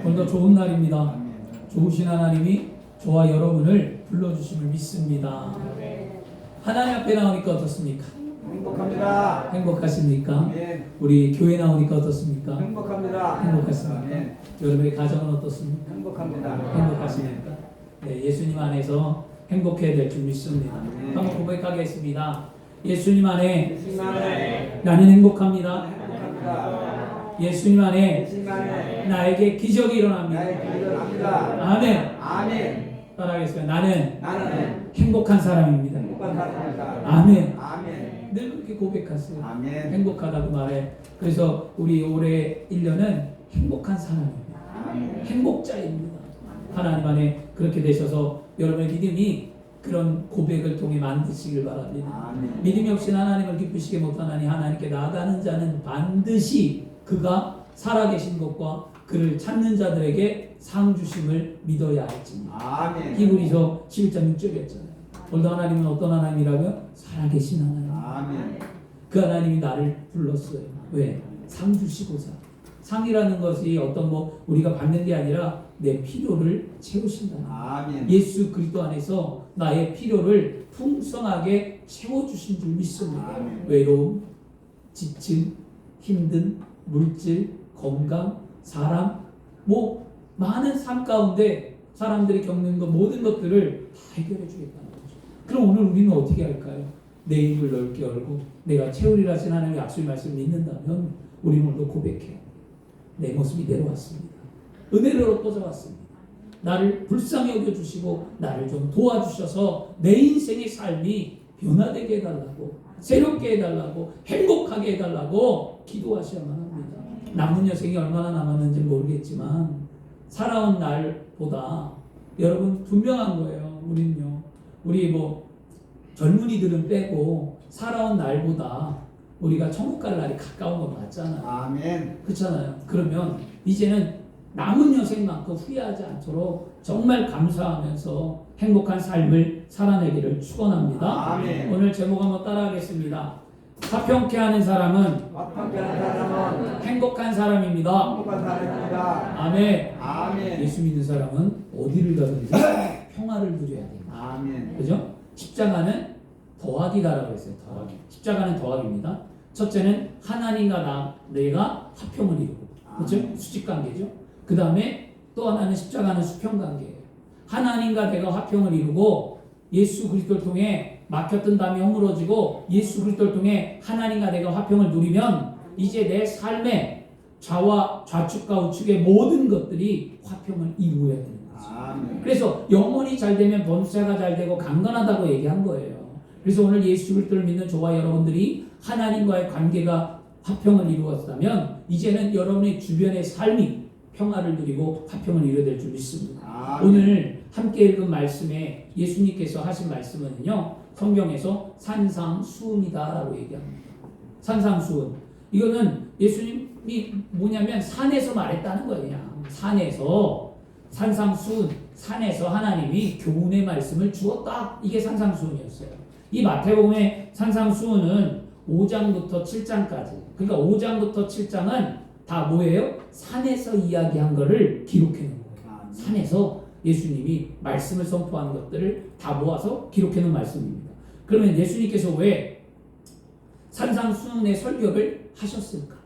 오늘도 좋은 날입니다. 좋으신 하나님이 저와 여러분을 불러주심을 믿습니다. 하나님 앞에 나오니까 어떻습니까? 행복합니다. 행복하십니까? 아멘. 우리 교회 나오니까 어떻습니까? 행복합니다. 행복하십니까? 아멘. 여러분의 가정은 어떻습니까? 행복합니다. 행복하십니까? 네, 예수님 안에서 행복해야 될 줄 믿습니다. 아멘. 한번 고백하겠습니다. 예수님 안에 예수님 안에 나는 행복합니다. 행복합니다. 예수님 안에 예수님 안에 나에게 기적이 일어납니다. 나의 길을 합니다. 아멘. 아멘. 따라하겠습니다. 나는 나는 행복한 사람입니다. 행복한 사람입니다. 아멘. 아멘. 늘 그렇게 고백하세요. 아멘. 행복하다고 말해. 그래서 우리 올해 1년은 행복한 사람입니다. 아멘. 행복자입니다. 하나님 안에 그렇게 되셔서 여러분의 믿음이 그런 고백을 통해 만드시길 바랍니다. 아멘. 믿음이 없이 하나님을 기쁘시게 못하나니 하나님께 나아가는 자는 반드시 그가 살아계신 것과 그를 찾는 자들에게 상 주심을 믿어야 할지니라. 아멘. 히브리서 11장 6절이었잖아요. 오늘도 하나님은 어떤 하나님이라고요? 살아계신 하나님. 아멘. 그 하나님이 나를 불렀어요. 왜? 상 주시고자. 상이라는 것이 어떤 우리가 받는 게 아니라 내 필요를 채우신다. 아멘. 예수 그리스도 안에서 나의 필요를 풍성하게 채워주신 줄 믿습니다. 아멘. 외로움, 지침, 힘든, 물질, 건강, 사람, 많은 삶 가운데 사람들이 겪는 모든 것들을 다 해결해 주겠다는 거죠. 그럼 오늘 우리는 어떻게 할까요? 내 입을 넓게 열고 내가 채우리라 하신 하나님의 약속의 말씀을 믿는다면 우리는 오늘도 고백해요. 내 모습이 내려왔습니다. 은혜를 얻어왔습니다. 나를 불쌍히 여겨주시고 나를 좀 도와주셔서 내 인생의 삶이 변화되게 해달라고, 새롭게 해달라고, 행복하게 해달라고 기도하셔야만 합니다. 남은 여생이 얼마나 남았는지 모르겠지만 살아온 날보다 여러분 분명한 거예요. 우리 젊은이들은 빼고 살아온 날보다 우리가 천국 갈 날이 가까운 건 맞잖아요. 아멘. 그렇잖아요. 그러면 이제는 남은 여생만큼 후회하지 않도록 정말 감사하면서 행복한 삶을 살아내기를 축원합니다. 아멘. 오늘 제목 한번 따라하겠습니다. 화평케 하는 사람은 화평케하는 사람은 행복한 사람입니다. 행복한 사람입니다. 아멘. 아멘. 예수 믿는 사람은 어디를 가든지 평화를 누려야 됩니다. 아멘. 그죠? 십자가는 더하기다라고 했어요. 더하기. 십자가는 더하기입니다. 첫째는 하나님과 내가 화평을 이루고, 그렇죠? 수직 관계죠. 그 다음에 또 하나는 십자가는 수평 관계예요. 하나님과 내가 화평을 이루고 예수 그리스도를 통해 막혔던 담이 허물어지고 예수 그리스도를 통해 하나님과 내가 화평을 누리면 이제 내 삶의 좌측과 우측의 모든 것들이 화평을 이루어야 되는 거죠. 아멘. 그래서 영혼이 잘 되면 번수자가 잘 되고 강건하다고 얘기한 거예요. 그래서 오늘 예수 그리스도를 믿는 저와 여러분들이 하나님과의 관계가 화평을 이루었다면 이제는 여러분의 주변의 삶이 평화를 누리고 화평을 이루어야 될 줄 믿습니다. 아멘. 오늘 함께 읽은 말씀에 예수님께서 하신 말씀은요, 성경에서 산상수훈이다라고 얘기합니다. 산상수훈. 이거는 예수님이 뭐냐면 산에서 말했다는 거예요. 그냥 산에서, 산상수훈, 산에서 하나님이 교훈의 말씀을 주었다. 이게 산상수훈이었어요. 이 마태복음의 산상수훈은 5장부터 7장까지, 그러니까 5장부터 7장은 다 뭐예요? 산에서 이야기한 거를 기록해 놓은 거예요. 산에서 예수님이 말씀을 선포하는 것들을 다 모아서 기록해 놓은 말씀입니다. 그러면 예수님께서 왜 산상수훈의 설교를 하셨을까?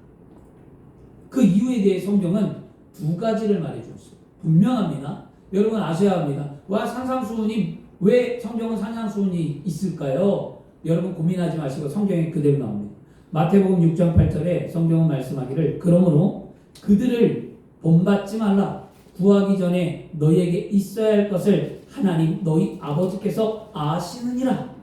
그 이유에 대해 성경은 두 가지를 말해주었어요. 분명합니다. 여러분 아셔야 합니다. 산상수훈이 왜 성경은 산상수훈이 있을까요? 여러분 고민하지 마시고 성경에 그대로 나옵니다. 마태복음 6장 8절에 성경은 말씀하기를 그러므로 그들을 본받지 말라. 구하기 전에 너희에게 있어야 할 것을 하나님 너희 아버지께서 아시느니라.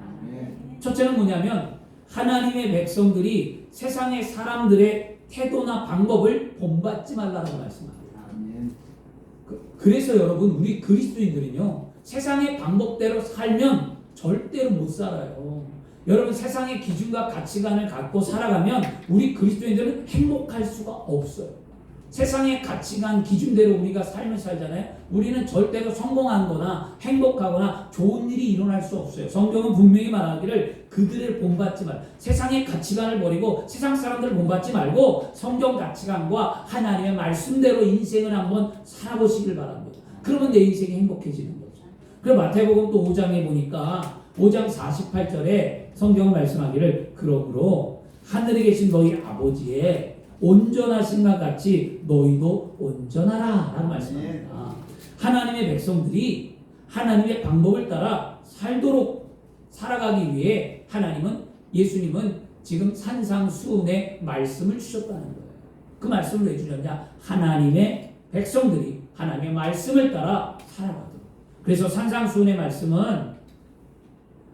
첫째는 뭐냐면 하나님의 백성들이 세상의 사람들의 태도나 방법을 본받지 말라고 말씀합니다. 그래서 여러분 우리 그리스도인들은요 세상의 방법대로 살면 절대로 못 살아요. 여러분 세상의 기준과 가치관을 갖고 살아가면 우리 그리스도인들은 행복할 수가 없어요. 세상의 가치관 기준대로 우리가 삶을 살잖아요. 우리는 절대로 성공하거나 행복하거나 좋은 일이 일어날 수 없어요. 성경은 분명히 말하기를 그들을 본받지 말. 세상의 가치관을 버리고 세상 사람들을 본받지 말고 성경 가치관과 하나님의 말씀대로 인생을 한번 살아보시길 바랍니다. 그러면 내 인생이 행복해지는 거죠. 그리고 마태복음 또 5장에 보니까 5장 48절에 성경은 말씀하기를 그러므로 하늘에 계신 너희 아버지의 온전하신 것 같이 너희도 온전하라 라고 말씀합니다. 하나님의 백성들이 하나님의 방법을 따라 살도록 살아가기 위해 예수님은 지금 산상수훈의 말씀을 주셨다는 거예요. 그 말씀을 왜 주셨냐? 하나님의 백성들이 하나님의 말씀을 따라 살아가도록. 그래서 산상수훈의 말씀은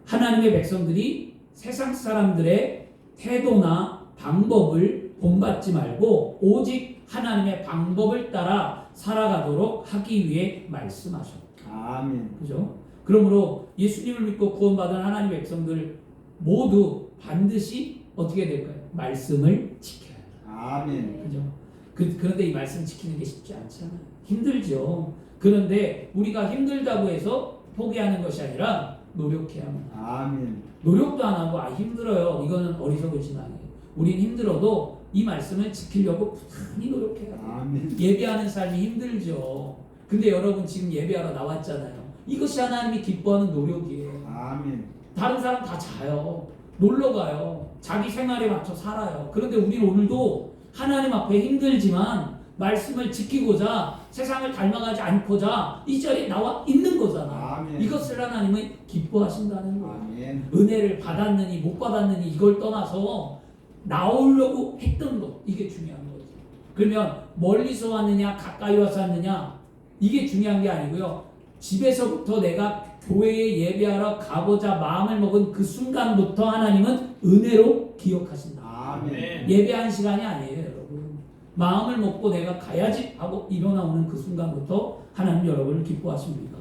하나님의 백성들이 세상 사람들의 태도나 방법을 본받지 말고 오직 하나님의 방법을 따라 살아가도록 하기 위해 말씀하셨다. 아멘. 그죠? 그러므로 예수님을 믿고 구원받은 하나님의 백성들 모두 반드시 어떻게 될까요? 말씀을 지켜야 한다. 아멘. 그죠? 그런데 이 말씀 지키는 게 쉽지 않잖아요. 힘들죠. 그런데 우리가 힘들다고 해서 포기하는 것이 아니라 노력해야 합니다. 아멘. 노력도 안 하고 힘들어요. 이거는 어리석은 신앙이에요. 우린 힘들어도 이 말씀을 지키려고 부단히 노력해야 돼요. 아멘. 예배하는 삶이 힘들죠. 근데 여러분 지금 예배하러 나왔잖아요. 이것이 하나님이 기뻐하는 노력이에요. 아멘. 다른 사람 다 자요. 놀러 가요. 자기 생활에 맞춰 살아요. 그런데 우리는 오늘도 하나님 앞에 힘들지만 말씀을 지키고자 세상을 닮아가지 않고자 이 자리에 나와 있는 거잖아. 아멘. 이것을 하나님은 기뻐하신다는 거예요. 아멘. 은혜를 받았느니 못 받았느니 이걸 떠나서 나오려고 했던 것, 이게 중요한 거죠. 그러면 멀리서 왔느냐 가까이 와서 왔느냐 이게 중요한 게 아니고요. 집에서부터 내가 교회에 예배하러 가고자 마음을 먹은 그 순간부터 하나님은 은혜로 기억하신다. 아멘. 예배한 시간이 아니에요, 여러분. 마음을 먹고 내가 가야지 하고 일어나오는 그 순간부터 하나님 여러분을 기뻐하십니다.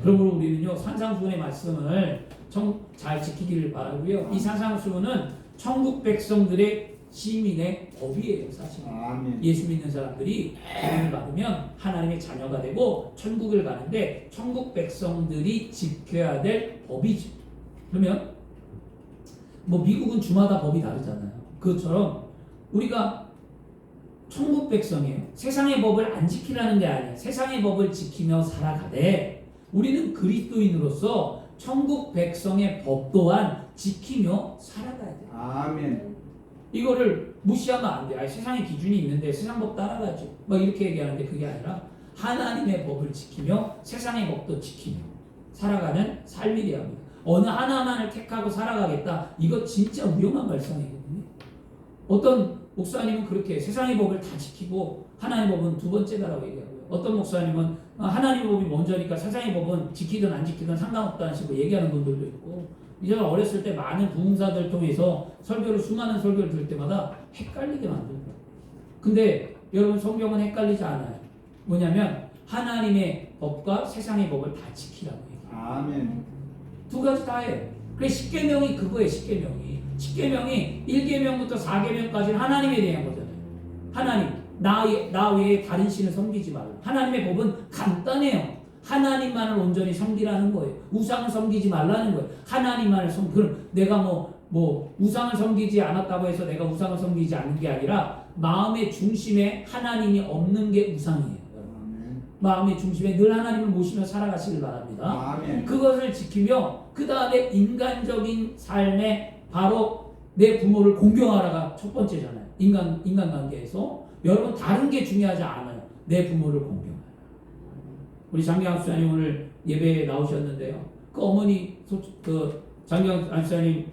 그러므로 우리는요 산상수훈의 말씀을 잘 지키기를 바라고요. 이 산상수훈은 천국 백성들의 시민의 법이에요, 사실. 아멘. 예수 믿는 사람들이 구원을 받으면 하나님의 자녀가 되고 천국을 가는데 천국 백성들이 지켜야 될 법이죠. 그러면 뭐 미국은 주마다 법이 다르잖아요. 그것처럼 우리가 천국 백성이에요. 세상의 법을 안 지키라는 게 아니에요. 세상의 법을 지키며 살아가되 우리는 그리스도인으로서 천국 백성의 법 또한 지키며 살아가야 돼요. 아멘. 이거를 무시하면 안 돼요. 세상의 기준이 있는데 세상 법 따라가죠. 막 이렇게 얘기하는데 그게 아니라 하나님의 법을 지키며 세상의 법도 지키며 살아가는 삶이 되어야 합니다. 어느 하나만을 택하고 살아가겠다. 이거 진짜 위험한 발상이거든요. 어떤 목사님은 그렇게 세상의 법을 다 지키고 하나님의 법은 두 번째다라고 얘기하고요. 어떤 목사님은 하나님의 법이 먼저니까 세상의 법은 지키든 안 지키든 상관없다는 식으로 얘기하는 분들도 있고, 이제는 어렸을 때 많은 부흥사들 통해서 수많은 설교를 들을 때마다 헷갈리게 만들어요. 근데 여러분 성경은 헷갈리지 않아요. 뭐냐면 하나님의 법과 세상의 법을 다 지키라고 얘기해요. 아멘. 두 가지 다 해요. 그래 십계명이 그거예요. 십계명이 1계명부터 4계명까지는 하나님에 대한 거잖아요. 하나님, 나 외에 다른 신을 섬기지 말라. 하나님의 법은 간단해요. 하나님만을 온전히 섬기라는 거예요. 우상을 섬기지 말라는 거예요. 하나님만을 그럼 내가 뭐 우상을 섬기지 않았다고 해서 내가 우상을 섬기지 않는 게 아니라 마음의 중심에 하나님이 없는 게 우상이에요. 아멘. 마음의 중심에 늘 하나님을 모시며 살아가시길 바랍니다. 아멘. 그것을 지키며 그 다음에 인간적인 삶에 바로 내 부모를 공경하라가 첫 번째잖아요. 인간관계에서 여러분 다른 게 중요하지 않아요. 내 부모를 공경하라. 우리 장경학 수사님 오늘 예배에 나오셨는데요. 그 어머니 장경학 수사님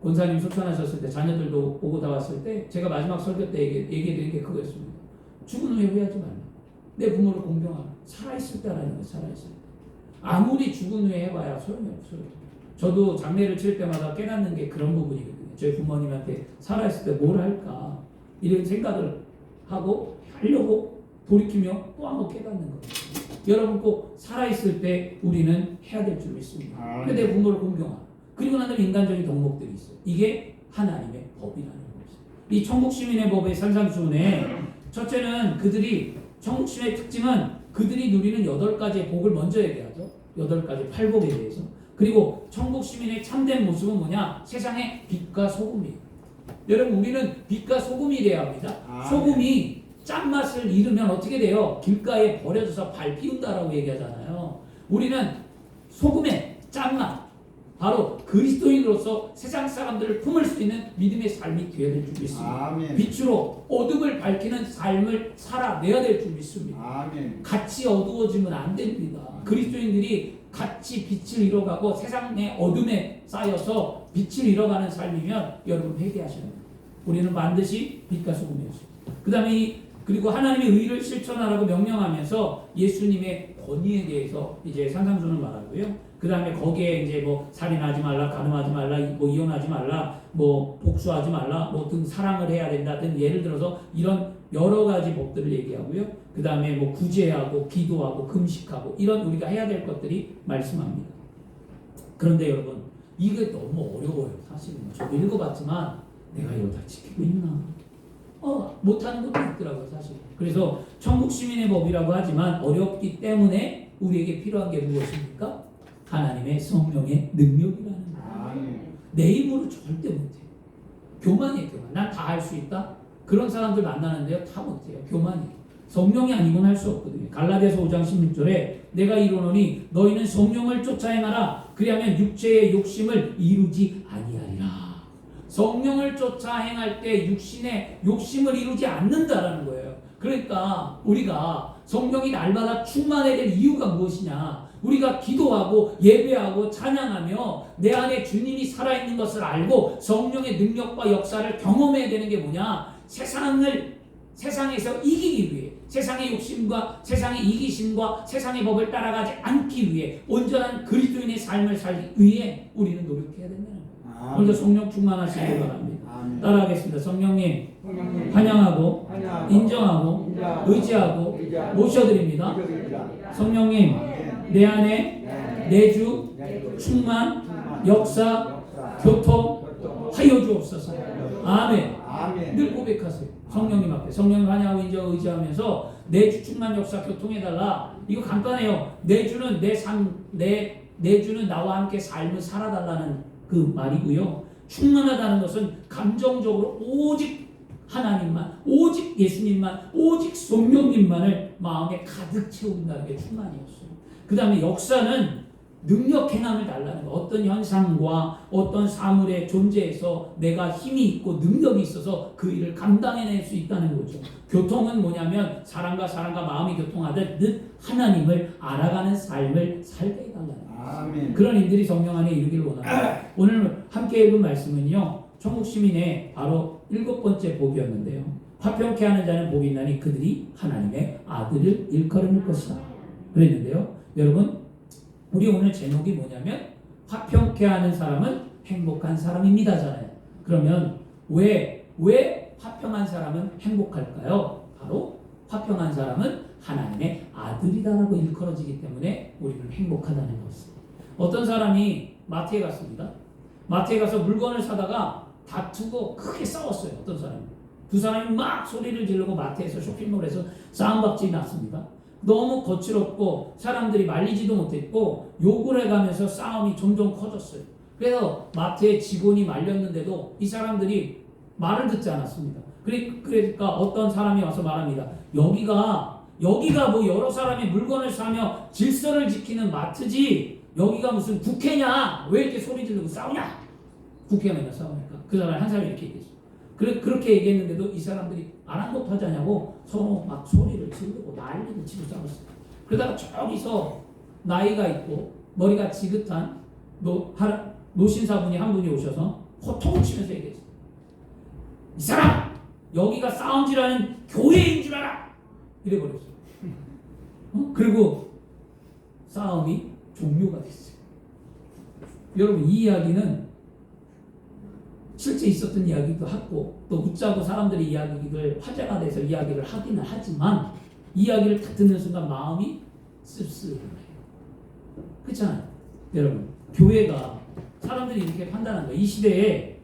권사님 소천하셨을 때 자녀들도 오고 다 왔을 때 제가 마지막 설교 때 얘기해드린 게 그거였습니다. 죽은 후에 후회하지 말라. 내 부모를 공경하라. 살아있을 때라는 거예요. 살아있을 때. 아무리 죽은 후에 해봐야 소용이 없어요. 저도 장례를 치를 때마다 깨닫는 게 그런 부분이거든요. 저희 부모님한테 살아있을 때 뭘 할까 이런 생각을 하려고 돌이키며 또 한번 깨닫는 거예요. 여러분 꼭 살아있을 때 우리는 해야 될 줄 믿습니다. 근데 내 부모를 공경하라. 그리고 나면 인간적인 덕목들이 있어요. 이게 하나님의 법이라는 거죠. 이 천국 시민의 법의 산상수훈에 첫째는 그들이 천국심의 특징은 그들이 누리는 8가지의 복을 먼저 얘기하죠. 8가지 팔복에 대해서. 그리고 천국 시민의 참된 모습은 뭐냐? 세상의 빛과 소금이에요. 여러분 우리는 빛과 소금이 돼야 합니다. 소금이 짠맛을 잃으면 어떻게 돼요? 길가에 버려져서 발 피운다라고 얘기하잖아요. 우리는 소금의 짠맛, 바로 그리스도인으로서 세상 사람들을 품을 수 있는 믿음의 삶이 되어야 될 줄 믿습니다. 아멘. 빛으로 어둠을 밝히는 삶을 살아내야 될 줄 믿습니다. 아멘. 같이 어두워지면 안 됩니다. 그리스도인들이 같이 빛을 잃어가고 세상의 어둠에 쌓여서 빛을 잃어가는 삶이면 여러분 회개하셔야 합니다. 우리는 반드시 빛과 소금이었습니다. 그리고 하나님의 의를 실천하라고 명령하면서 예수님의 권위에 대해서 이제 산상수훈을 말하고요. 그 다음에 거기에 이제 뭐 살인하지 말라, 간음하지 말라, 뭐 이혼하지 말라, 뭐 복수하지 말라, 뭐 등 사랑을 해야 된다 등 예를 들어서 이런 여러 가지 법들을 얘기하고요. 그 다음에 뭐 구제하고 기도하고 금식하고 이런 우리가 해야 될 것들이 말씀합니다. 그런데 여러분 이게 너무 어려워요. 사실은 저도 읽어봤지만 내가 이걸 다 지키고 있나? 못하는 것도 있더라고요, 사실. 그래서 천국 시민의 법이라고 하지만 어렵기 때문에 우리에게 필요한 게 무엇입니까? 하나님의 성령의 능력이라는 거예요. 아멘. 내 힘으로 절대 못해요. 교만이에요, 교만. 난 다 할 수 있다? 그런 사람들 만나는데요, 다 못해요. 교만이에요. 성령이 아니고는 할 수 없거든요. 갈라디아서 5장 16절에 내가 이르노니 너희는 성령을 쫓아 행하라. 그리하면 육체의 욕심을 이루지 아니하리라. 성령을 쫓아 행할 때 육신의 욕심을 이루지 않는다라는 거예요. 그러니까 우리가 성령이 날마다 충만해야 될 이유가 무엇이냐? 우리가 기도하고 예배하고 찬양하며 내 안에 주님이 살아있는 것을 알고 성령의 능력과 역사를 경험해야 되는 게 뭐냐? 세상에서 이기기 위해, 세상의 욕심과 세상의 이기심과 세상의 법을 따라가지 않기 위해 온전한 그리스도인의 삶을 살기 위해 우리는 노력해야 된다는 거예요. 먼저 성령 충만하시길 바랍니다. 아멘. 따라하겠습니다. 성령님 환영하고 인정하고 의지하고 모셔드립니다. 성령님 내 안에 내주 충만 역사 교통 하여 주옵소서. 아멘. 아멘. 늘 고백하세요. 성령님 앞에 성령을 환영하고 인정하고 의지하면서 내주 충만 역사 교통해달라. 이거 간단해요. 내주는 내주는 나와 함께 삶을 살아달라는 그 말이고요. 충만하다는 것은 감정적으로 오직 하나님만, 오직 예수님만, 오직 성령님만을 마음에 가득 채운다는 게 충만이었어요. 그 다음에 역사는 능력 행함을 달라는 거. 어떤 현상과 어떤 사물의 존재에서 내가 힘이 있고 능력이 있어서 그 일을 감당해낼 수 있다는 거죠. 교통은 뭐냐면 사람과 마음이 교통하듯 하나님을 알아가는 삶을 살게 해달라는 거예요. 아멘. 그런 일들이 성령 안에 이루기를 원합니다. 오늘 함께 읽은 말씀은요, 천국 시민의 바로 7번째 복이었는데요. 화평케 하는 자는 복이 있나니 그들이 하나님의 아들을 일컬을 것이다. 그랬는데요. 여러분, 우리 오늘 제목이 뭐냐면 화평케 하는 사람은 행복한 사람입니다잖아요. 그러면 왜 화평한 사람은 행복할까요? 바로 화평한 사람은 하나님의 아들이다라고 일컬어지기 때문에 우리는 행복하다는 것입니다. 어떤 사람이 마트에 갔습니다. 마트에 가서 물건을 사다가 다투고 크게 싸웠어요. 어떤 사람이. 두 사람이 막 소리를 지르고 마트에서 쇼핑몰에서 싸움박질이 났습니다. 너무 거칠었고 사람들이 말리지도 못했고 욕을 해가면서 싸움이 점점 커졌어요. 그래서 마트에 직원이 말렸는데도 이 사람들이 말을 듣지 않았습니다. 그러니까 어떤 사람이 와서 말합니다. 여기가 뭐 여러 사람이 물건을 사며 질서를 지키는 마트지 여기가 무슨 국회냐? 왜 이렇게 소리 지르고 싸우냐? 국회가 맨날 싸우니까. 그 사람이 한 사람이 이렇게 얘기했어요. 그렇게 얘기했는데도 이 사람들이 아랑곳하지 않냐고 서로 막 소리를 지르고 난리를 치고 싸웠어요. 그러다가 저기서 나이가 있고 머리가 지긋한 노신사분이 한 분이 오셔서 호통을 치면서 얘기했어요. 이 사람! 여기가 싸움질하는 교회인 줄 알아! 이래버렸어요. 그리고 싸움이 종료가 됐어요. 여러분, 이 이야기는 실제 있었던 이야기도 하고 또 웃자고 사람들이 이야기를 화제가 돼서 이야기를 하기는 하지만 이야기를 딱 듣는 순간 마음이 씁쓸해요. 그렇잖아요. 여러분, 교회가 사람들이 이렇게 판단한 거예요. 이 시대에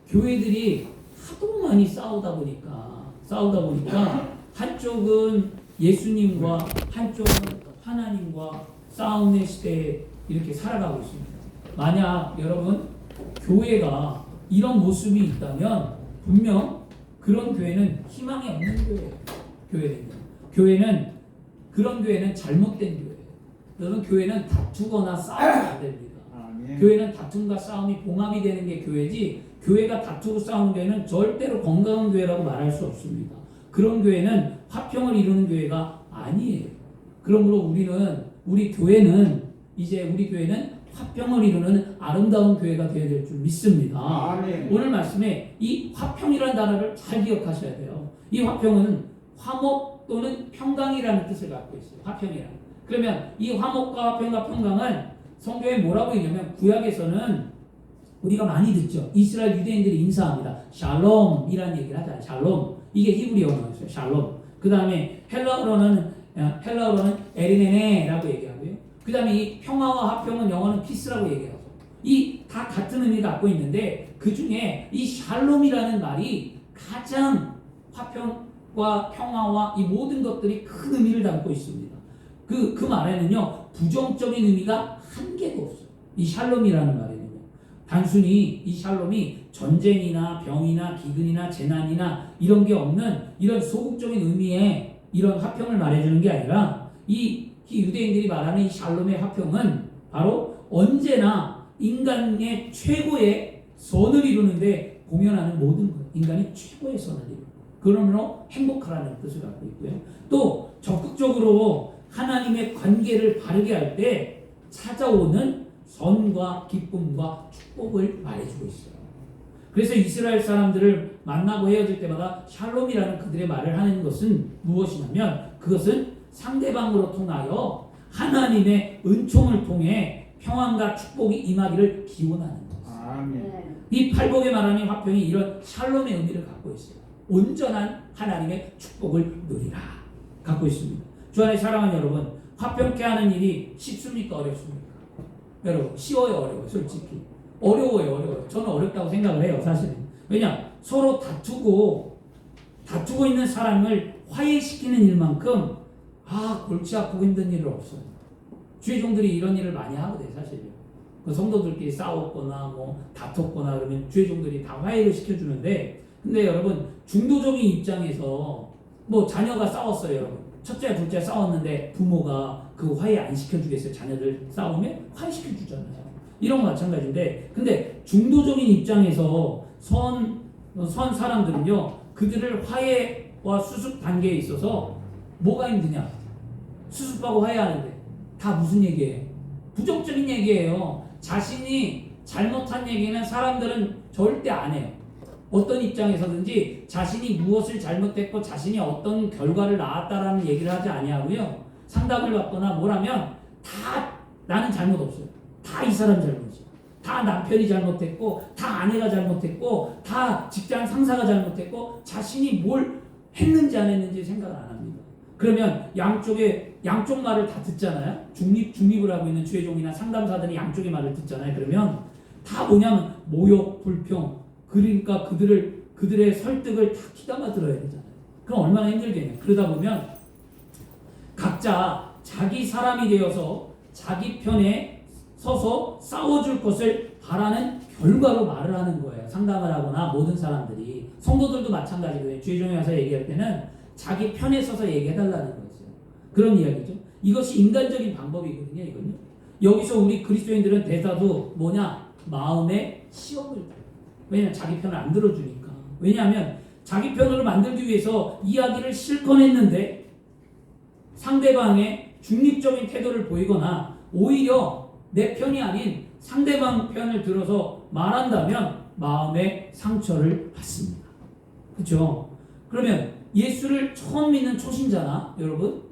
교회들이 하도 많이 싸우다 보니까 한쪽은 예수님과 한쪽은 하나님과 싸움의 시대에 이렇게 살아가고 있습니다. 만약 여러분 교회가 이런 모습이 있다면 분명 그런 교회는 희망이 없는 교회예요. 그런 교회는 잘못된 교회예요. 여러분 교회는 다투거나 싸우면 안 됩니다. 아멘. 교회는 다툼과 싸움이 봉합이 되는 게 교회지, 교회가 다투고 싸우는 교회는 절대로 건강한 교회라고 말할 수 없습니다. 그런 교회는 화평을 이루는 교회가 아니에요. 그러므로 우리 교회는 화평을 이루는 아름다운 교회가 되어야 될 줄 믿습니다. 아멘. 오늘 말씀에 이 화평이라는 단어를 잘 기억하셔야 돼요. 이 화평은 화목 또는 평강이라는 뜻을 갖고 있어요. 화평이라. 그러면 이 화목과 화평과 평강은 성경에 뭐라고 얘기하면, 구약에서는 우리가 많이 듣죠. 이스라엘 유대인들이 인사합니다. 샬롬이라는 얘기를 하잖아요. 샬롬. 이게 히브리 영어였어요. 샬롬. 그 다음에 헬라어로는 에리네네라고 얘기하고요. 그 다음에 이 평화와 화평은 영어는 피스라고 얘기하죠. 이 다 같은 의미 갖고 있는데 그 중에 이 샬롬이라는 말이 가장 화평과 평화와 이 모든 것들이 큰 의미를 담고 있습니다. 그 말에는요, 부정적인 의미가 한 개도 없어요. 이 샬롬이라는 말에는요. 단순히 이 샬롬이 전쟁이나 병이나 기근이나 재난이나 이런 게 없는 이런 소극적인 의미의 이런 화평을 말해주는 게 아니라 이 유대인들이 말하는 이 샬롬의 화평은 바로 언제나 인간의 최고의 선을 이루는데 공연하는 모든 것, 인간이 최고의 선을 이루는 것, 그러므로 행복하라는 뜻을 갖고 있고요. 또 적극적으로 하나님의 관계를 바르게 할 때 찾아오는 선과 기쁨과 축복을 말해주고 있어요. 그래서 이스라엘 사람들을 만나고 헤어질 때마다 샬롬이라는 그들의 말을 하는 것은 무엇이냐면, 그것은 상대방으로 통하여 하나님의 은총을 통해 평안과 축복이 임하기를 기원하는 것입니다. 아멘. 이 팔복에 말하는 화평이 이런 샬롬의 의미를 갖고 있어요. 온전한 하나님의 축복을 누리라 갖고 있습니다. 주 안에 사랑하는 여러분, 화평케 하는 일이 쉽습니까? 어렵습니까? 여러분, 쉬워요? 어려워요? 솔직히 어려워요. 저는 어렵다고 생각을 해요. 사실은. 왜냐? 서로 다투고 있는 사람을 화해시키는 일만큼 골치 아프고 힘든 일은 없어요. 주의 종들이 이런 일을 많이 하거든요. 사실요. 그 성도들끼리 싸웠거나 뭐 다퉜거나 그러면 주의 종들이 다 화해를 시켜주는데, 근데 여러분 중도적인 입장에서 뭐 자녀가 싸웠어요. 여러분 첫째 둘째 싸웠는데 부모가 그 화해 안 시켜주겠어요? 자녀들 싸우면 화해시켜주잖아요. 이런 거 마찬가지인데, 근데 중도적인 입장에서 선 사람들은요, 그들을 화해와 수습 단계에 있어서 뭐가 힘드냐? 수습하고 화해하는데 다 무슨 얘기예요? 부정적인 얘기예요. 자신이 잘못한 얘기는 사람들은 절대 안 해요. 어떤 입장에서든지 자신이 무엇을 잘못했고 자신이 어떤 결과를 낳았다라는 얘기를 하지 아니하고요. 상담을 받거나 뭐라면 다 나는 잘못 없어요. 다 이 사람 잘못이야. 다 남편이 잘못했고, 다 아내가 잘못했고, 다 직장 상사가 잘못했고, 자신이 뭘 했는지 안 했는지 생각을 안 합니다. 그러면 양쪽 말을 다 듣잖아요. 중립을 하고 있는 주의종이나 상담사들이 양쪽의 말을 듣잖아요. 그러면 다 뭐냐면 모욕, 불평, 그러니까 그들의 설득을 다 귀담아 들어야 되잖아요. 그럼 얼마나 힘들겠냐. 그러다 보면 각자 자기 사람이 되어서 자기 편에 서서 싸워줄 것을 바라는 결과로 말을 하는 거예요. 상담을 하거나 모든 사람들이. 성도들도 마찬가지거든요. 주의종에 와서 얘기할 때는 자기 편에 서서 얘기해달라는 거였어요. 그런 이야기죠. 이것이 인간적인 방법이거든요. 이건요. 여기서 우리 그리스도인들은 대사도 뭐냐? 마음의 시험을 봐요. 왜냐하면 자기 편을 안 들어주니까. 왜냐하면 자기 편으로 만들기 위해서 이야기를 실컷 했는데 상대방의 중립적인 태도를 보이거나 오히려 내 편이 아닌 상대방 편을 들어서 말한다면 마음의 상처를 받습니다. 그렇죠? 그러면 예수를 처음 믿는 초신자나 여러분,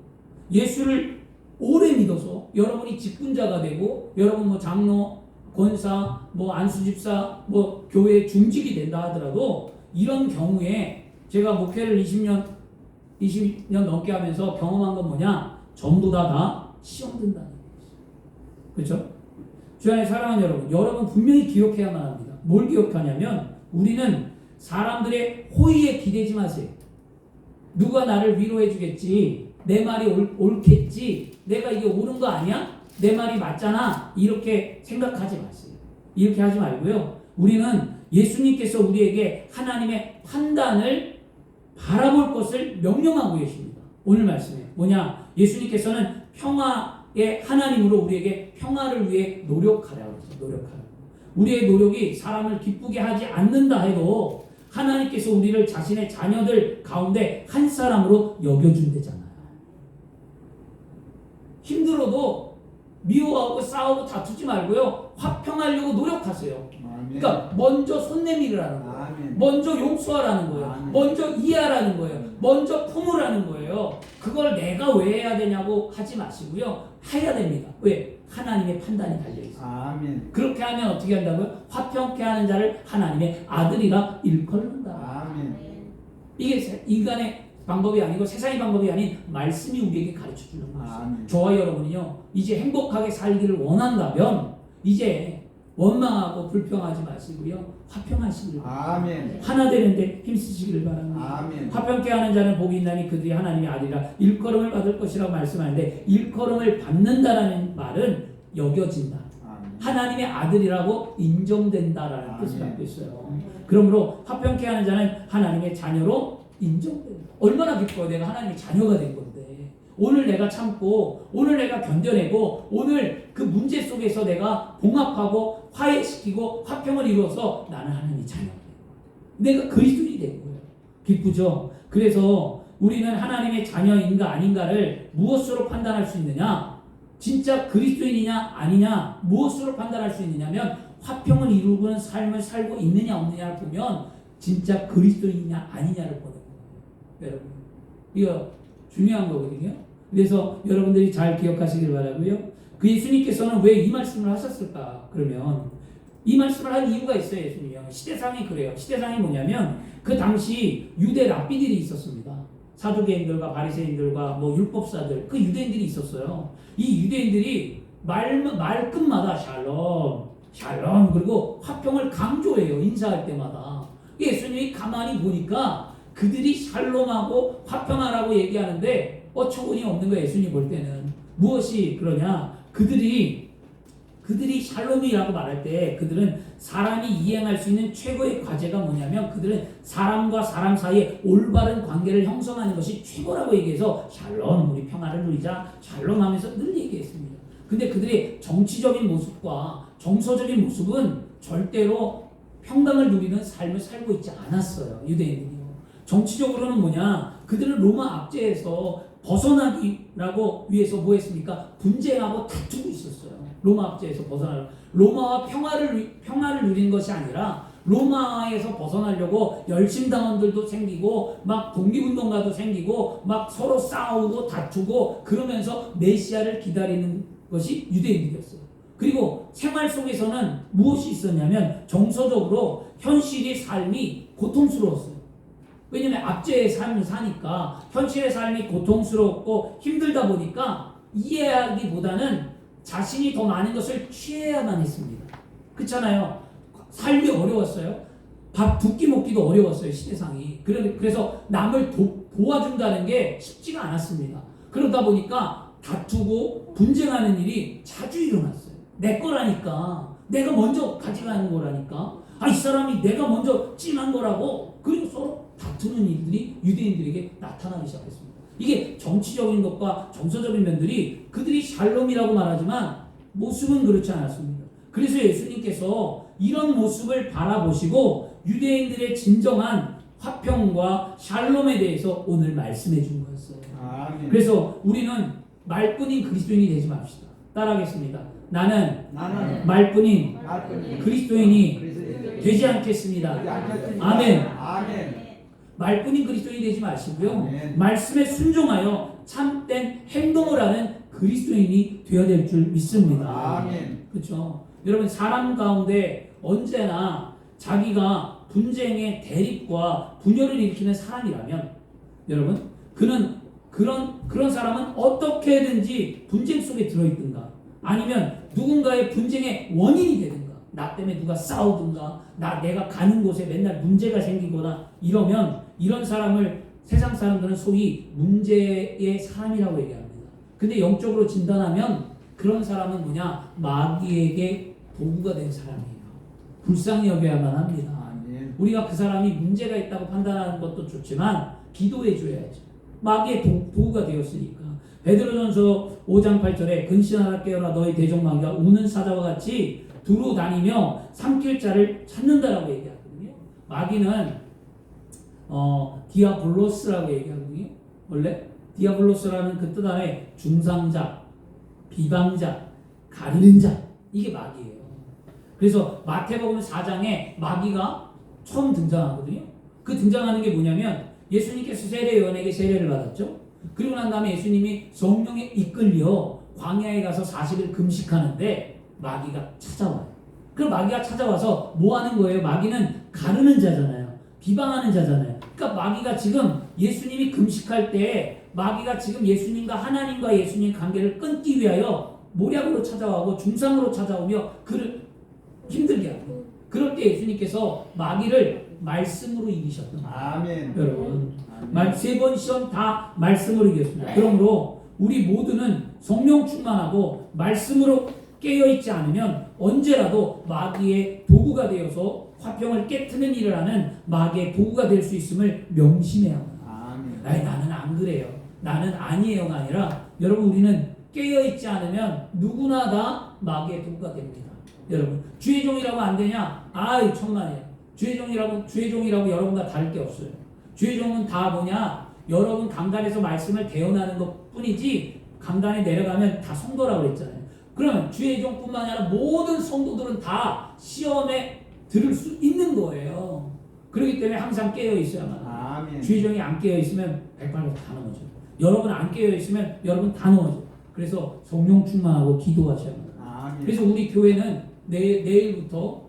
예수를 오래 믿어서 여러분이 직분자가 되고 여러분 뭐 장로, 권사, 뭐 안수집사, 뭐 교회 중직이 된다 하더라도 이런 경우에 제가 목회를 20년 넘게 하면서 경험한 건 뭐냐? 전부 다 시험 든다는 거죠. 그렇죠? 주 안에 사랑하는 여러분 분명히 기억해야만 합니다. 뭘 기억하냐면 우리는 사람들의 호의에 기대지 마세요. 누가 나를 위로해 주겠지? 내 말이 옳겠지? 내가 이게 옳은 거 아니야? 내 말이 맞잖아? 이렇게 생각하지 마세요. 이렇게 하지 말고요. 우리는 예수님께서 우리에게 하나님의 판단을 바라볼 것을 명령하고 계십니다. 오늘 말씀에 뭐냐? 예수님께서는 평화의 하나님으로 우리에게 평화를 위해 노력하라고 그러죠. 노력하라. 우리의 노력이 사람을 기쁘게 하지 않는다 해도 하나님께서 우리를 자신의 자녀들 가운데 한 사람으로 여겨준대잖아요. 힘들어도 미워하고 싸우고 다투지 말고요. 화평하려고 노력하세요. 아멘. 그러니까 먼저 손 내밀으라는 거예요. 아멘. 먼저 용서하라는 거예요. 아멘. 먼저 이해하라는 거예요. 먼저 품으라는 거예요. 그걸 내가 왜 해야 되냐고 하지 마시고요. 해야 됩니다. 왜? 하나님의 판단이 달려있어요. 아멘. 그렇게 하면 어떻게 한다고요? 화평케 하는 자를 하나님의 아들이라 일컬는다. 아멘. 이게 인간의 방법이 아니고 세상의 방법이 아닌 말씀이 우리에게 가르쳐주는 것이에요. 아멘. 저와 여러분은요, 이제 행복하게 살기를 원한다면 이제 원망하고 불평하지 마시고요, 화평하시기를 바랍니다. 아멘. 하나 되는데 힘쓰시기를 바랍니다. 아멘. 화평케 하는 자는 복이 있나니 그들이 하나님의 아들이라 일컬음을 받을 것이라고 말씀하는데, 일컬음을 받는다라는 말은 여겨진다, 아멘. 하나님의 아들이라고 인정된다라는 아멘. 뜻을 갖고 있어요. 그러므로 화평케 하는 자는 하나님의 자녀로 인정된다. 얼마나 기뻐요. 내가 하나님의 자녀가 된 건데, 오늘 내가 참고, 오늘 내가 견뎌내고, 오늘 그 문제 속에서 내가 봉합하고 화해시키고 화평을 이루어서 나는 하나님의 자녀가 된 거예요. 내가 그리스도인이 된 거예요. 기쁘죠? 그래서 우리는 하나님의 자녀인가 아닌가를 무엇으로 판단할 수 있느냐? 진짜 그리스도인이냐 아니냐 무엇으로 판단할 수 있느냐면, 화평을 이루는 삶을 살고 있느냐 없느냐를 보면 진짜 그리스도인이냐 아니냐를 보는 거예요. 여러분, 이거 중요한 거거든요. 그래서 여러분들이 잘 기억하시길 바라고요. 그 예수님께서는 왜 이 말씀을 하셨을까? 그러면 이 말씀을 한 이유가 있어요. 예수님이요. 시대상이 그래요. 시대상이 뭐냐면, 그 당시 유대 랍비들이 있었습니다. 사두개인들과 바리새인들과 뭐 율법사들, 그 유대인들이 있었어요. 이 유대인들이 말끝마다 샬롬, 샬롬, 그리고 화평을 강조해요. 인사할 때마다. 예수님이 가만히 보니까 그들이 샬롬하고 화평하라고 얘기하는데 어처구니 없는 거예요. 예수님 볼 때는. 무엇이 그러냐? 그들이 샬롬이라고 말할 때 그들은 사람이 이행할 수 있는 최고의 과제가 뭐냐면, 그들은 사람과 사람 사이에 올바른 관계를 형성하는 것이 최고라고 얘기해서 샬롬, 우리 평화를 누리자, 샬롬 하면서 늘 얘기했습니다. 근데 그들의 정치적인 모습과 정서적인 모습은 절대로 평강을 누리는 삶을 살고 있지 않았어요. 유대인들이요. 정치적으로는 뭐냐? 그들은 로마 압제에서 벗어나기라고 위해서 뭐 했습니까? 분쟁하고 다투고 있었어요. 로마 압제에서 벗어나려. 로마와 평화를 누리는 것이 아니라 로마에서 벗어나려고 열심당원들도 생기고 막 독립운동가도 생기고 막 서로 싸우고 다투고 그러면서 메시아를 기다리는 것이 유대인들이었어요. 그리고 생활 속에서는 무엇이 있었냐면, 정서적으로 현실의 삶이 고통스러웠어요. 왜냐면 압제의 삶을 사니까 현실의 삶이 고통스럽고 힘들다 보니까 이해하기보다는 자신이 더 많은 것을 취해야만 했습니다. 그렇잖아요. 삶이 어려웠어요. 밥 두 끼 먹기도 어려웠어요. 시대상이. 그래서 남을 도와준다는 게 쉽지가 않았습니다. 그러다 보니까 다투고 분쟁하는 일이 자주 일어났어요. 내 거라니까, 내가 먼저 가져가는 거라니까, 이 사람이 내가 먼저 찜한 거라고. 그리고 서로 다투는 일들이 유대인들에게 나타나기 시작했습니다. 이게 정치적인 것과 정서적인 면들이, 그들이 샬롬이라고 말하지만 모습은 그렇지 않았습니다. 그래서 예수님께서 이런 모습을 바라보시고 유대인들의 진정한 화평과 샬롬에 대해서 오늘 말씀해 준 거였어요. 아멘. 그래서 우리는 말뿐인 그리스도인이 되지 맙시다. 따라하겠습니다. 나는 말뿐인 그리스도인이 되지 않겠습니다. 아멘. 아멘. 말뿐인 그리스도인이 되지 마시고요. 아멘. 말씀에 순종하여 참된 행동을 하는 그리스도인이 되어야 될 줄 믿습니다. 아멘. 그렇죠. 여러분, 사람 가운데 언제나 자기가 분쟁의 대립과 분열을 일으키는 사람이라면, 여러분, 그런 사람은 어떻게든지 분쟁 속에 들어있든가, 아니면 누군가의 분쟁의 원인이 되든가, 나 때문에 누가 싸우든가, 내가 가는 곳에 맨날 문제가 생기거나 이러면, 이런 사람을 세상 사람들은 소위 문제의 사람이라고 얘기합니다. 근데 영적으로 진단하면 그런 사람은 뭐냐? 마귀에게 도구가 된 사람이에요. 불쌍히 여겨야만 합니다. 아멘. 우리가 그 사람이 문제가 있다고 판단하는 것도 좋지만 기도해 줘야죠. 마귀의 도구가 되었으니까. 베드로전서 5장 8절에 근신하라 깨어라 너희 대적 마귀가 우는 사자와 같이 두루 다니며 삼킬 자를 찾는다라고 얘기하거든요. 마귀는 디아블로스라고 얘기하거든요. 원래 디아블로스라는 그 뜻 안에 중상자, 비방자, 가르는 자, 이게 마귀예요. 그래서 마태복음 4장에 마귀가 처음 등장하거든요. 그 등장하는 게 뭐냐면 예수님께서 세례 요한에게 세례를 받았죠. 그리고 난 다음에 예수님이 성령에 이끌려 광야에 가서 40일 금식하는데 마귀가 찾아와요. 그 마귀가 찾아와서 뭐 하는 거예요? 마귀는 가르는 자잖아요. 비방하는 자잖아요. 그러니까 마귀가 지금 예수님이 금식할 때 마귀가 지금 예수님과 하나님과 예수님 관계를 끊기 위하여 모략으로 찾아오고 중상으로 찾아오며 그를 힘들게 하고, 그럴 때 예수님께서 마귀를 말씀으로 이기셨던 거예요. 아멘. 여러분, 아멘. 3번 시험 다 말씀으로 이겼습니다. 그러므로 우리 모두는 성령 충만하고 말씀으로 깨어있지 않으면 언제라도 마귀의 도구가 되어서 화평을 깨트는 일을 하는 마귀의 도구가 될 수 있음을 명심해야 합니다. 아멘. 아니, 나는 안 그래요, 나는 아니에요가 아니라, 여러분, 우리는 깨어있지 않으면 누구나 다 마귀의 도구가 됩니다. 여러분, 주의 종이라고 안 되냐? 아이, 천만이에요. 주의 종이라고 여러분과 다를 게 없어요. 주의 종은 다 뭐냐? 여러분 강단에서 말씀을 대언하는 것 뿐이지, 강단에 내려가면 다 성도라고 그랬잖아요. 그러면 주의 종뿐만 아니라 모든 성도들은 다 시험에 들을 수 있는 거예요. 그렇기 때문에 항상 깨어 있어야만 합니다. 아멘. 주의 종이 안 깨어 있으면 100% 다 넘어져요. 여러분 안 깨어 있으면 여러분 다 넘어져요. 그래서 성령 충만하고 기도하셔야만 합니다. 아멘. 그래서 우리 교회는 내일부터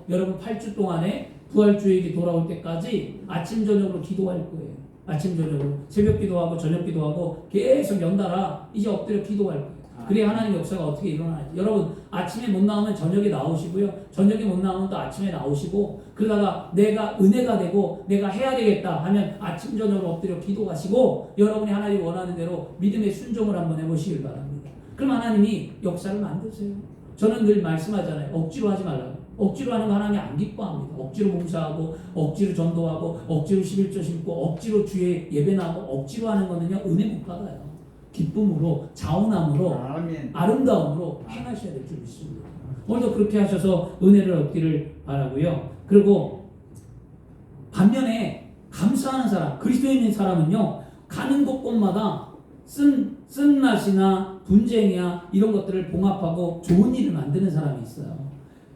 여러분 8주 동안에 부활주일이 돌아올 때까지 아침 저녁으로 기도할 거예요. 아침 저녁으로 새벽 기도하고 저녁 기도하고 계속 연달아 이제 엎드려 기도할 거예요. 그래야 하나님 역사가 어떻게 일어나는지. 여러분, 아침에 못 나오면 저녁에 나오시고요, 저녁에 못 나오면 또 아침에 나오시고, 그러다가 내가 은혜가 되고 내가 해야 되겠다 하면 아침 저녁으로 엎드려 기도하시고, 여러분이 하나님이 원하는 대로 믿음의 순종을 한번 해보시길 바랍니다. 그럼 하나님이 역사를 만드세요. 저는 늘 말씀하잖아요. 억지로 하지 말라고. 억지로 하는 거 하나님이 안 기뻐합니다. 억지로 봉사하고, 억지로 전도하고, 억지로 11조 심고, 억지로 주에 예배 나오고, 억지로 하는 거는요, 은혜 못 받아요. 기쁨으로, 자원함으로, 아멘. 아름다움으로 행하셔야 될 줄 믿습니다. 오늘도 그렇게 하셔서 은혜를 얻기를 바라고요. 그리고 반면에 감사하는 사람, 그리스도인인 사람은요, 가는 곳곳마다 쓴맛이나 분쟁이나 이런 것들을 봉합하고 좋은 일을 만드는 사람이 있어요.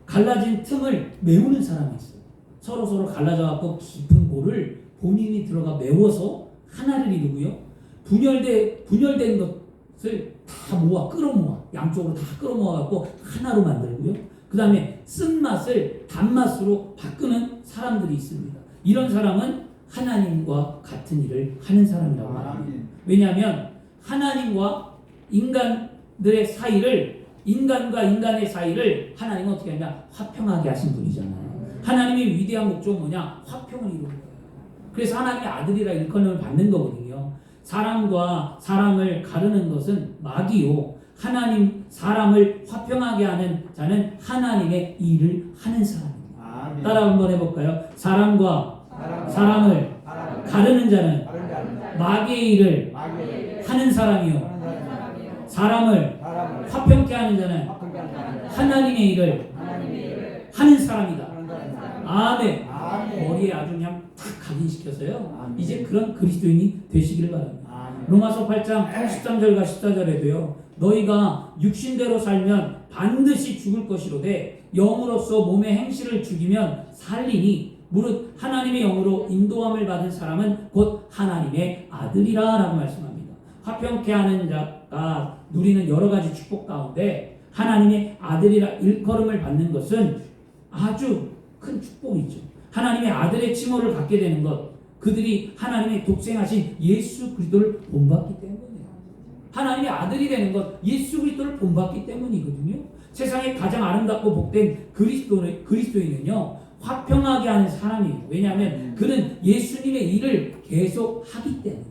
갈라진 틈을 메우는 사람이 있어요. 서로 갈라져 갖고 깊은 골을 본인이 들어가 메워서 하나를 이루고요. 분열된 것을 다 끌어모아, 양쪽으로 다 끌어모아 갖고 하나로 만들고요. 그 다음에 쓴맛을 단맛으로 바꾸는 사람들이 있습니다. 이런 사람은 하나님과 같은 일을 하는 사람이라고 말합니다. 왜냐하면 하나님과 인간들의 사이를, 인간과 인간의 사이를 하나님은 어떻게 하냐? 화평하게 하신 분이잖아요. 하나님의 위대한 목적은 뭐냐? 화평을 이루는 거예요. 그래서 하나님의 아들이라 일컬음을 받는 거거든요. 사람과 사람을 가르는 것은 마귀요, 하나님 사람을 화평하게 하는 자는 하나님의 일을 하는 사람입니다. 아멘. 따라 한번 해볼까요? 사람과 사람을 가르는 자는 마귀의 일을 하는 사람이요, 사람을 화평케 하는 자는 하나님의 일을 하는 사람이다. 아멘. 머리에 아주 그냥 탁 각인시켜서요, 이제 그런 그리스도인이 되시기를 바랍니다. 로마서 8장 13절과 14절에도요, 너희가 육신대로 살면 반드시 죽을 것이로되 영으로서 몸의 행실을 죽이면 살리니 무릇 하나님의 영으로 인도함을 받은 사람은 곧 하나님의 아들이라 라고 말씀합니다. 화평케 하는 자가 누리는 여러 가지 축복 가운데 하나님의 아들이라 일컬음을 받는 것은 아주 큰 축복이죠. 하나님의 아들의 칭호를 받게 되는 것, 그들이 하나님의 독생하신 예수 그리스도를 본받기 때문이에요. 하나님의 아들이 되는 것, 예수 그리스도를 본받기 때문이거든요. 세상에 가장 아름답고 복된 그리스도인은요, 화평하게 하는 사람이에요. 왜냐하면 그는 예수님의 일을 계속 하기 때문에.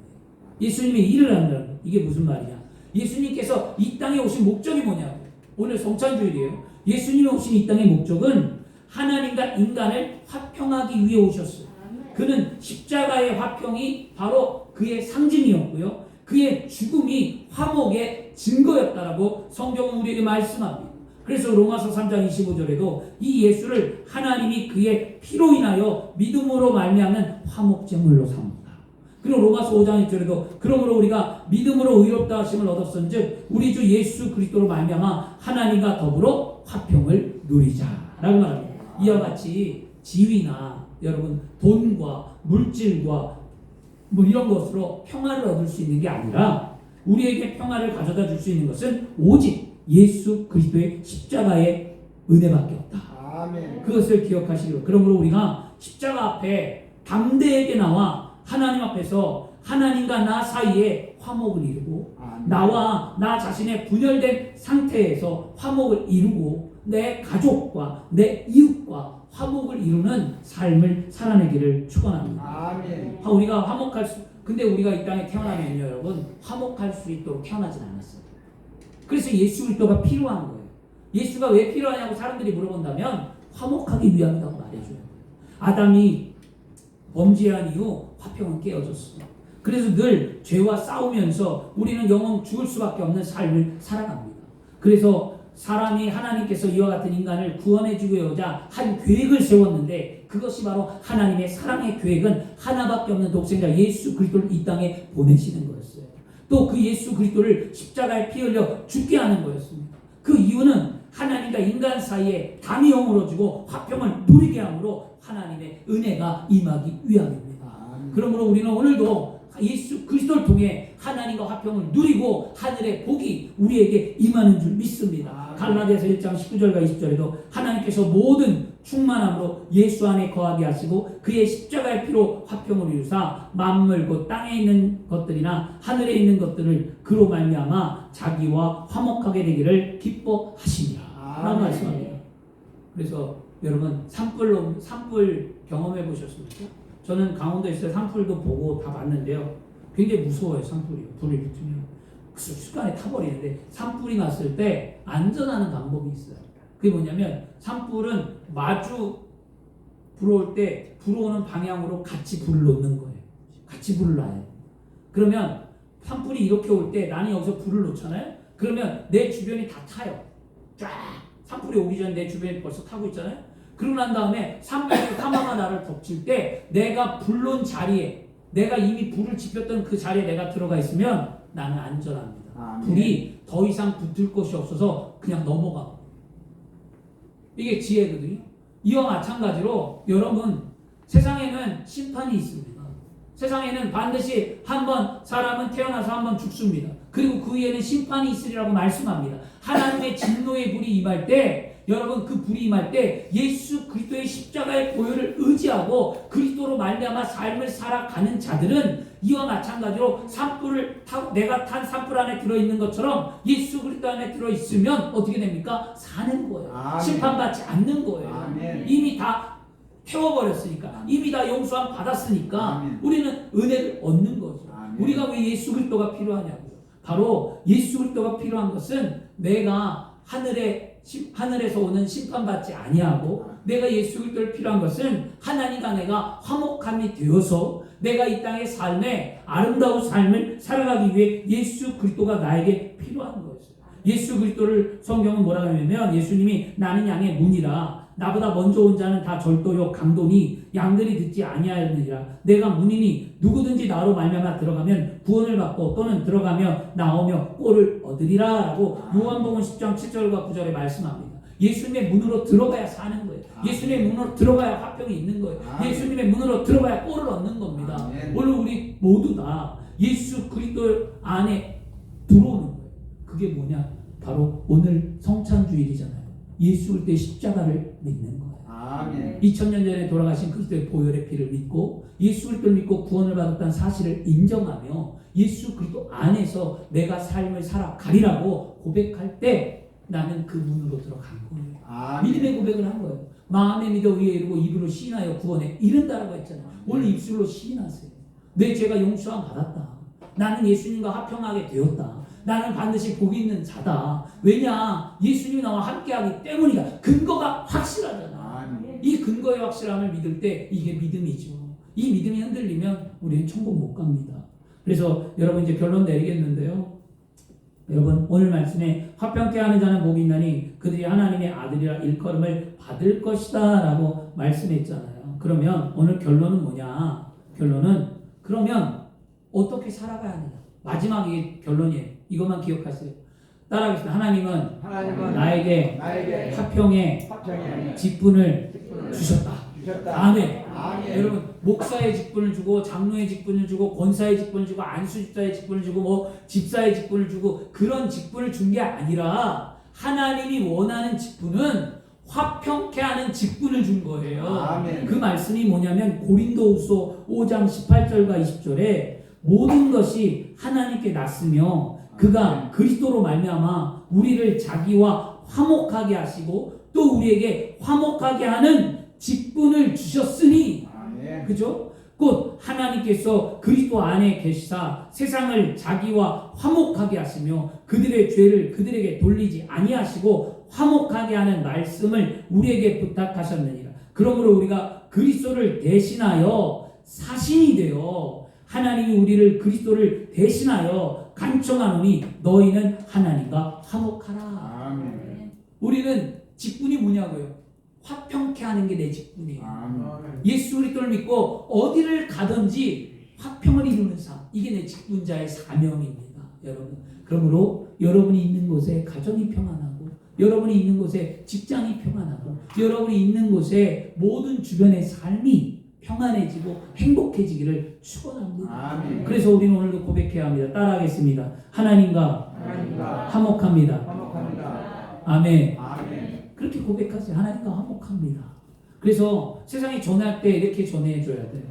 예수님의 일을 한다는 거예요. 이게 무슨 말이냐? 예수님께서 이 땅에 오신 목적이 뭐냐고. 오늘 성찬주일이에요. 예수님이 오신 이 땅의 목적은 하나님과 인간을 화평하기 위해 오셨어요. 그는 십자가의 화평이 바로 그의 상징이었고요. 그의 죽음이 화목의 증거였다라고 성경은 우리에게 말씀합니다. 그래서 로마서 3장 25절에도 이 예수를 하나님이 그의 피로 인하여 믿음으로 말미암는 화목제물로 삼았다. 그리고 로마서 5장 1절에도 그러므로 우리가 믿음으로 의롭다 하심을 얻었은즉 우리 주 예수 그리스도로 말미암아 하나님과 더불어 화평을 누리자라고 말합니다. 이와 같이 지위나 여러분 돈과 물질과 뭐 이런 것으로 평화를 얻을 수 있는 게 아니라 우리에게 평화를 가져다 줄 수 있는 것은 오직 예수 그리스도의 십자가의 은혜밖에 없다. 아멘. 그것을 기억하시기로. 그러므로 우리가 십자가 앞에 담대하게 나와 하나님 앞에서 하나님과 나 사이에 화목을 이루고 나와 나 자신의 분열된 상태에서 화목을 이루고 내 가족과 내 이웃과 화목을 이루는 삶을 살아내기를 축원합니다. 아멘. 우리가 화목할 수 근데 우리가 이 땅에 태어나면요 여러분 화목할 수 있도록 태어나진 않았어요. 그래서 예수 그리스도가 필요한 거예요. 예수가 왜 필요하냐고 사람들이 물어본다면 화목하기 위함이라고 말해줘요. 아담이 범죄한 이후 화평은 깨어졌어. 그래서 늘 죄와 싸우면서 우리는 영원 죽을 수밖에 없는 삶을 살아갑니다. 그래서 사람이 하나님께서 이와 같은 인간을 구원해 주고자 한 계획을 세웠는데 그것이 바로 하나님의 사랑의 계획은 하나밖에 없는 독생자 예수 그리스도를 이 땅에 보내시는 거였어요. 또 그 예수 그리스도를 십자가에 피 흘려 죽게 하는 거였습니다. 그 이유는 하나님과 인간 사이에 담이 허물어지고 화평을 누리게 함으로 하나님의 은혜가 임하기 위함입니다. 그러므로 우리는 오늘도 예수 그리스도를 통해 하나님과 화평을 누리고 하늘의 복이 우리에게 임하는 줄 믿습니다. 갈라디아서 1장 19절과 20절에도 하나님께서 모든 충만함으로 예수 안에 거하게 하시고 그의 십자가의 피로 화평을 이루사 만물 곧 땅에 있는 것들이나 하늘에 있는 것들을 그로 말미암아 자기와 화목하게 되기를 기뻐하시니라 라고 말씀합니다. 그래서 여러분 산불 경험해 보셨습니까? 저는 강원도에 있어서 산불도 보고 다 봤는데요. 굉장히 무서워요. 산불이 불이 붙으면 순식간에 타버리는데 산불이 났을 때 안전하는 방법이 있어요. 그게 뭐냐면 산불은 마주 불어올 때 불어오는 방향으로 같이 불을 놓는 거예요. 같이 불을 놔요. 그러면 산불이 이렇게 올 때 나는 여기서 불을 놓잖아요. 그러면 내 주변이 다 타요. 쫙 산불이 오기 전에 내 주변이 벌써 타고 있잖아요. 그러고 난 다음에 산불의 타마가 나를 덮칠 때 내가 불론 자리에 내가 이미 불을 지폈던 그 자리에 내가 들어가 있으면 나는 안전합니다. 불이 더 이상 붙을 곳이 없어서 그냥 넘어가고 이게 지혜거든요. 이와 마찬가지로 여러분 세상에는 심판이 있습니다. 세상에는 반드시 한번 사람은 태어나서 한번 죽습니다. 그리고 그 위에는 심판이 있으리라고 말씀합니다. 하나님의 진노의 불이 임할 때 여러분 그 불이 임할 때 예수 그리스도의 십자가의 보혈을 의지하고 그리스도로 말미암아 삶을 살아가는 자들은 이와 마찬가지로 산불을 타고 내가 탄 산불 안에 들어있는 것처럼 예수 그리스도 안에 들어있으면 어떻게 됩니까? 사는 거예요. 심판받지 않는 거예요. 이미 다 태워버렸으니까 이미 다 용서함 받았으니까 우리는 은혜를 얻는 거죠. 우리가 왜 예수 그리스도가 필요하냐고요. 바로 예수 그리스도가 필요한 것은 내가 하늘에서 오는 심판받지 아니하고 내가 예수 그리스도를 필요한 것은 하나님과 내가 화목함이 되어서 내가 이 땅의 삶에 아름다운 삶을 살아가기 위해 예수 그리스도가 나에게 필요한 거였어요. 예수 그리스도를 성경은 뭐라고 하냐면 예수님이 나는 양의 문이라 나보다 먼저 온 자는 다 절도요 강도니 양들이 듣지 아니하였느니라 내가 문이니 누구든지 나로 말미암아 들어가면 구원을 받고 또는 들어가며 나오며 꼴을 얻으리라 라고 요한복음 10장 7절과 9절에 말씀합니다. 예수님의 문으로 들어가야 사는 거예요. 예수님의 문으로 들어가야 화평이 있는 거예요. 예수님의 문으로 들어가야 꼴을 얻는 겁니다. 오늘 우리 모두 다 예수 그리스도 안에 들어오는 거예요. 그게 뭐냐? 바로 오늘 성찬주일이잖아요. 예수 그리스도의 십자가를 믿는 거예요. 2000년 전에 돌아가신 그리스도의 보혈의 피를 믿고 예수 그리스도를 믿고 구원을 받았다는 사실을 인정하며 예수 그리스도 안에서 내가 삶을 살아가리라고 고백할 때 나는 그 문으로 들어간 거예요. 아멘. 믿음의 고백을 한 거예요. 마음에 믿어 위에 이르고 입으로 시인하여 구원해 이른다라고 했잖아요. 오늘 입술로 시인하세요. 내 죄가 용서함 받았다. 나는 예수님과 화평하게 되었다. 나는 반드시 복 있는 자다. 왜냐? 예수님이 나와 함께하기 때문이다. 근거가 확실하잖아. 아멘. 이 근거의 확실함을 믿을 때 이게 믿음이죠. 이 믿음이 흔들리면 우리는 천국 못 갑니다. 그래서 여러분 이제 결론 내리겠는데요. 여러분 오늘 말씀에 화평케 하는 자는 복이 있나니 그들이 하나님의 아들이라 일컬음을 받을 것이다 라고 말씀했잖아요. 그러면 오늘 결론은 뭐냐? 결론은 그러면 어떻게 살아가야 하느냐? 마지막 이게 결론이에요. 이것만 기억하세요. 따라하겠습니다. 하나님은 나에게 화평의 직분을 주셨다. 아멘. 여러분 목사의 직분을 주고 장로의 직분을 주고 권사의 직분을 주고 안수집사의 직분을 주고 뭐 집사의 직분을 주고 그런 직분을 준 게 아니라 하나님이 원하는 직분은 화평케 하는 직분을 준 거예요. 아멘. 그 말씀이 뭐냐면 고린도후서 5장 18절과 20절에 모든 것이 하나님께 났으며 그가 그리스도로 말미암아 우리를 자기와 화목하게 하시고 또 우리에게 화목하게 하는 직분을 주셨으니 아멘. 그죠? 곧 하나님께서 그리스도 안에 계시사 세상을 자기와 화목하게 하시며 그들의 죄를 그들에게 돌리지 아니하시고 화목하게 하는 말씀을 우리에게 부탁하셨느니라. 그러므로 우리가 그리스도를 대신하여 사신이 되어 하나님이 우리를 그리스도를 대신하여 간청하노니 너희는 하나님과 화목하라. 아멘. 우리는 직분이 뭐냐고요? 화평케 하는 게 내 직분이에요. 아멘. 예수 그리스도를 믿고 어디를 가든지 화평을 이루는 삶. 이게 내 직분자의 사명입니다. 여러분. 그러므로 여러분이 있는 곳에 가정이 평안하고 여러분이 있는 곳에 직장이 평안하고 여러분이 있는 곳에 모든 주변의 삶이 평안해지고 행복해지기를 축원합니다. 아멘. 그래서 우리는 오늘도 고백해야 합니다. 따라하겠습니다. 하나님과 화목합니다. 아멘. 아멘. 그렇게 고백하세요. 하나님과 화목합니다. 그래서 세상에 전할 때 이렇게 전해줘야 돼요.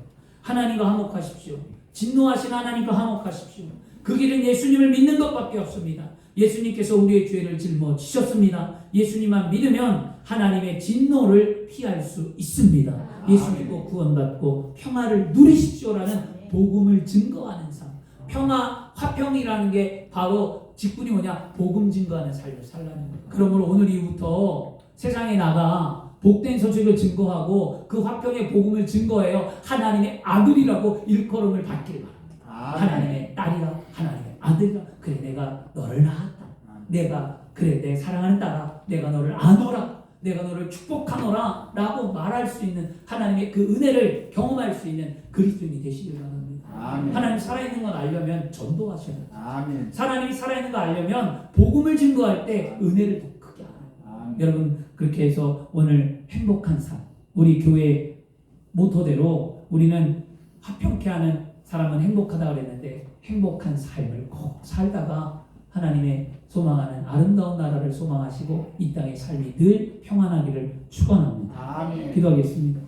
하나님과 화목하십시오. 진노하신 하나님과 화목하십시오. 그 길은 예수님을 믿는 것밖에 없습니다. 예수님께서 우리의 죄를 짊어지셨습니다. 예수님만 믿으면 하나님의 진노를 피할 수 있습니다. 예수 믿고 구원받고 평화를 누리십시오라는 복음을 증거하는 삶. 평화, 화평이라는 게 바로 직분이 뭐냐? 복음 증거하는 삶을 살라는 거예요. 그러므로 오늘 이후부터 세상에 나가 복된 소식을 증거하고 그 화평의 복음을 증거해요. 하나님의 아들이라고 일컬음을 받길 바랍니다. 하나님의 딸이라, 하나님의 아들이라. 그래 내가 너를 낳았다. 내 사랑하는 딸아, 내가 너를 아노라. 내가 너를 축복하노라 라고 말할 수 있는 하나님의 그 은혜를 경험할 수 있는 그리스도인이 되시길 바랍니다. 아멘. 하나님 살아있는 걸 알려면 전도하셔야 돼요. 아멘. 하나님이 살아있는 걸 알려면 복음을 증거할 때 은혜를 더 크게 알아요. 아멘. 여러분 그렇게 해서 오늘 행복한 삶, 우리 교회 모토대로 우리는 화평케 하는 사람은 행복하다고 그랬는데 행복한 삶을 꼭 살다가 하나님의 소망하는 아름다운 나라를 소망하시고 이 땅의 삶이 늘 평안하기를 축원합니다. 아멘. 기도하겠습니다.